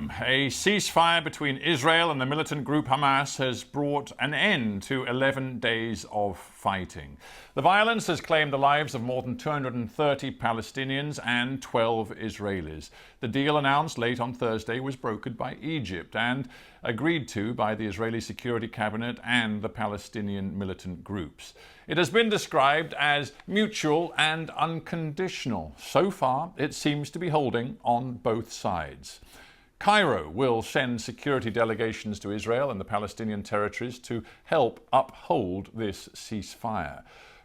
home. A ceasefire between Israel and the militant group Hamas has brought an end to 11 days of fighting. The violence has claimed the lives of more than 230 Palestinians and 12 Israelis. The deal announced late on Thursday was brokered by Egypt and agreed to by the Israeli Security Cabinet and the Palestinian militant groups. It has been described as mutual and unconditional. So far, it seems to be holding on both sides. Cairo will send security delegations to Israel and the Palestinian territories to help uphold this ceasefire.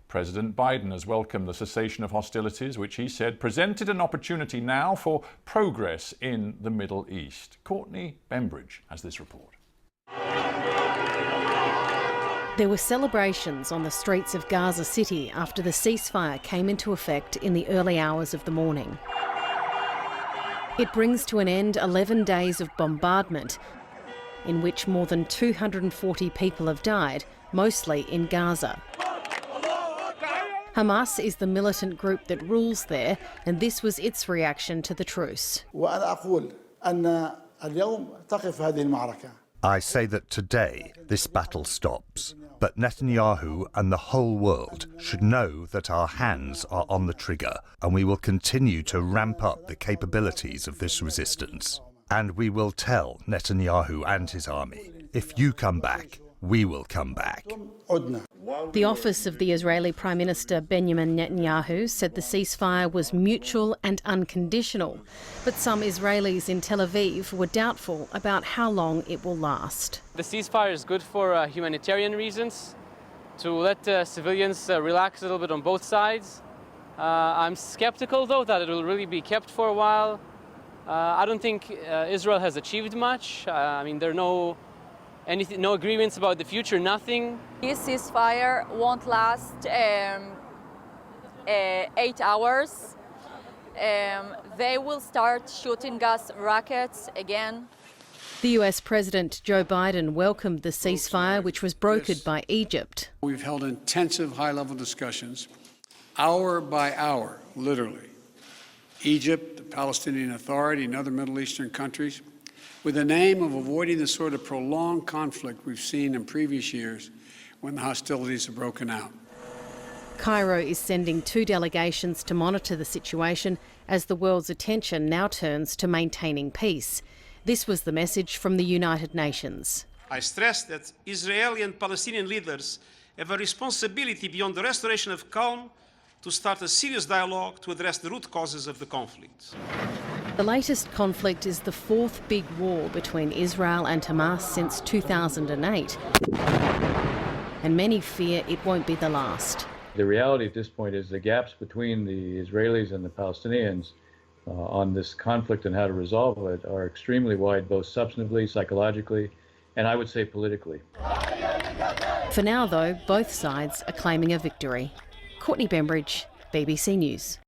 President Biden has welcomed the cessation of hostilities, which he said presented an opportunity now for progress in the Middle East. Courtney Bembridge has this report. There were celebrations on the streets of Gaza City after the ceasefire came into effect in the early hours of the morning. It brings to an end 11 days of bombardment, in which more than 240 people have died, mostly in Gaza. Hamas is the militant group that rules there, and this was its reaction to the truce. I say that today this battle stops, but Netanyahu and the whole world should know that our hands are on the trigger, and we will continue to ramp up the capabilities of this resistance. And we will tell Netanyahu and his army, if you come back, we will come back. The office of the Israeli Prime Minister Benjamin Netanyahu said the ceasefire was mutual and unconditional, but some Israelis in Tel Aviv were doubtful about how long it will last. The ceasefire is good for humanitarian reasons, to let civilians relax a little bit on both sides. I'm skeptical, though, that it will really be kept for a while. I don't think Israel has achieved much. I mean, there are no agreements about the future, nothing. This ceasefire won't last 8 hours. They will start shooting gas rockets again. The US President Joe Biden welcomed the ceasefire, which was brokered by Egypt. We've held intensive high-level discussions, hour by hour, literally. Egypt, the Palestinian Authority, and other Middle Eastern countries, with the aim of avoiding the sort of prolonged conflict we've seen in previous years when the hostilities have broken out. Cairo is sending 2 delegations to monitor the situation as the world's attention now turns to maintaining peace. This was the message from the United Nations. I stress that Israeli and Palestinian leaders have a responsibility beyond the restoration of calm to start a serious dialogue to address the root causes of the conflict. The latest conflict is the 4th big war between Israel and Hamas since 2008. And many fear it won't be the last. The reality at this point is the gaps between the Israelis and the Palestinians on this conflict and how to resolve it are extremely wide, both substantively, psychologically, and I would say politically. For now, though, both sides are claiming a victory. Courtney Bembridge, BBC News.